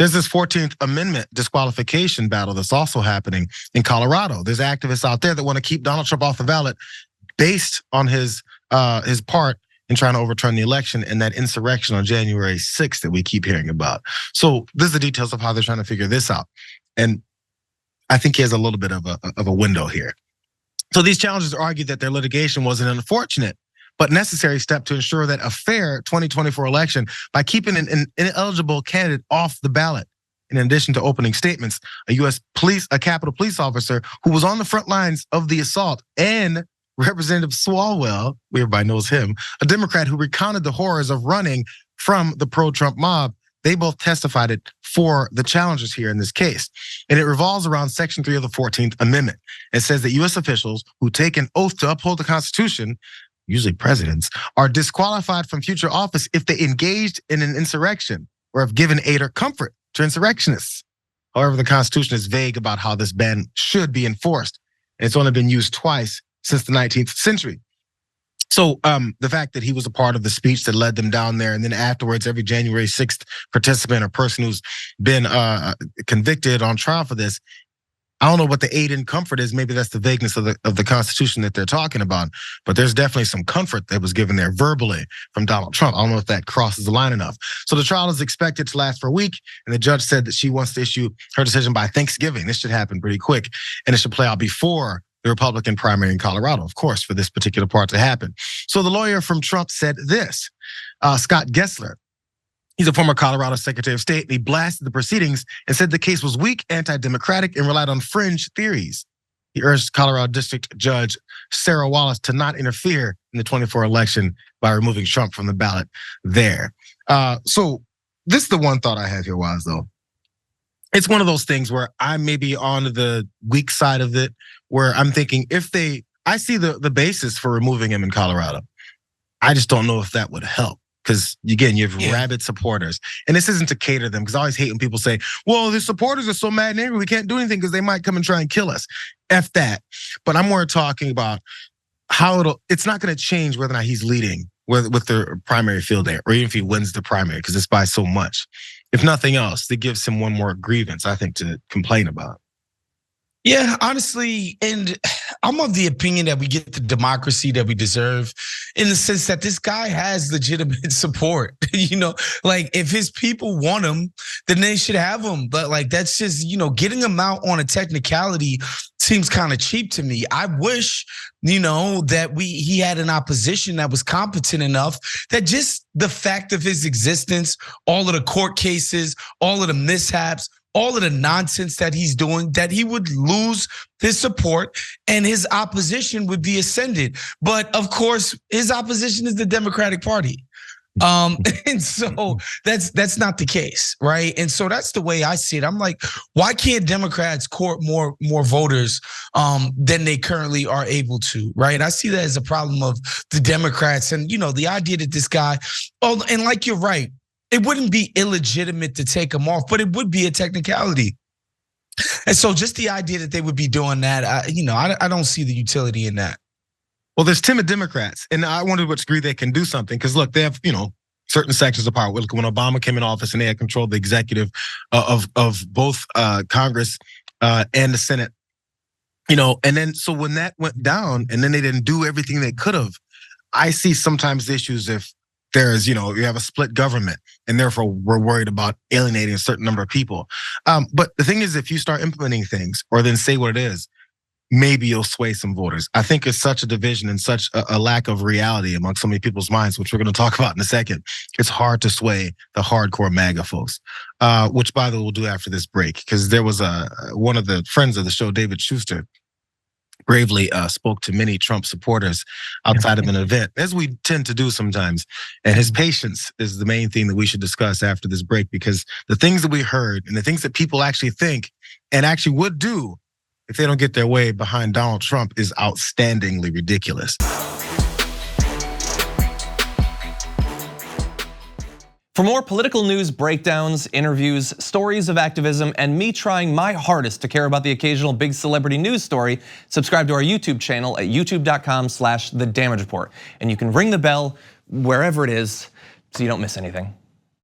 There's this 14th Amendment disqualification battle that's also happening in Colorado. There's activists out there that want to keep Donald Trump off the ballot based on his part in trying to overturn the election and that insurrection on January 6th that we keep hearing about. So this is the details of how they're trying to figure this out. And I think he has a little bit of a window here. So these challengers argue that their litigation was an unfortunate but necessary step to ensure that a fair 2024 election by keeping an ineligible candidate off the ballot. In addition to opening statements, a Capitol police officer who was on the front lines of the assault, and Representative Swalwell, everybody knows him, a Democrat who recounted the horrors of running from the pro-Trump mob, they both testified for the challengers here in this case. And it revolves around Section 3 of the 14th Amendment. It says that US officials who take an oath to uphold the Constitution, usually presidents, are disqualified from future office if they engaged in an insurrection or have given aid or comfort to insurrectionists. However, the Constitution is vague about how this ban should be enforced. And it's only been used twice since the 19th century. So the fact that he was a part of the speech that led them down there, and then afterwards, every January 6th participant or person who's been convicted on trial for this, I don't know what the aid and comfort is. Maybe that's the vagueness of the Constitution that they're talking about. But there's definitely some comfort that was given there verbally from Donald Trump. I don't know if that crosses the line enough. So the trial is expected to last for a week, and the judge said that she wants to issue her decision by Thanksgiving. This should happen pretty quick, and it should play out before the Republican primary in Colorado, of course, for this particular part to happen. So the lawyer from Trump said this, Scott Gessler. He's a former Colorado Secretary of State, and he blasted the proceedings and said the case was weak, anti-democratic, and relied on fringe theories. He urged Colorado District Judge Sarah Wallace to not interfere in the 2024 election by removing Trump from the ballot there. So this is the one thought I have here, Waz, though. It's one of those things where I may be on the weak side of it, where I'm thinking I see the basis for removing him in Colorado. I just don't know if that would help. Because again, you have rabid supporters. And this isn't to cater them, because I always hate when people say, well, the supporters are so mad and angry, we can't do anything because they might come and try and kill us. F that. But I'm more talking about how it's not gonna change whether or not he's leading with the primary field day, or even if he wins the primary, because it's by so much. If nothing else, it gives him one more grievance, I think, to complain about. Yeah, honestly, and I'm of the opinion that we get the democracy that we deserve, in the sense that this guy has legitimate support. Like if his people want him, then they should have him. But like that's just, getting him out on a technicality seems kind of cheap to me. I wish, that he had an opposition that was competent enough that just the fact of his existence, all of the court cases, all of the mishaps, all of the nonsense that he's doing, that he would lose his support and his opposition would be ascended. But of course, his opposition is the Democratic Party. And so that's not the case, right? And so that's the way I see it. I'm like, why can't Democrats court more voters than they currently are able to, right? I see that as a problem of the Democrats, and the idea that this guy, and like you're right, it wouldn't be illegitimate to take him off, but it would be a technicality. And so just the idea that they would be doing that, I don't see the utility in that. Well, there's timid Democrats, and I wonder to what degree they can do something. Because look, they have, certain sections of power. Look, when Obama came in office and they had controlled the executive of both Congress and the Senate, and then so when that went down and then they didn't do everything they could have, I see sometimes issues if there's, you have a split government and therefore we're worried about alienating a certain number of people. But the thing is, if you start implementing things or then say what it is, maybe you'll sway some voters. I think it's such a division and such a lack of reality among so many people's minds, which we're going to talk about in a second. It's hard to sway the hardcore MAGA folks, which by the way, we'll do after this break, because there was one of the friends of the show, David Schuster, bravely spoke to many Trump supporters outside of an event, as we tend to do sometimes. And his patience is the main thing that we should discuss after this break, because the things that we heard and the things that people actually think and actually would do if they don't get their way behind Donald Trump is outstandingly ridiculous. For more political news, breakdowns, interviews, stories of activism, and me trying my hardest to care about the occasional big celebrity news story, subscribe to our YouTube channel at youtube.com/The Damage Report. And you can ring the bell wherever it is so you don't miss anything.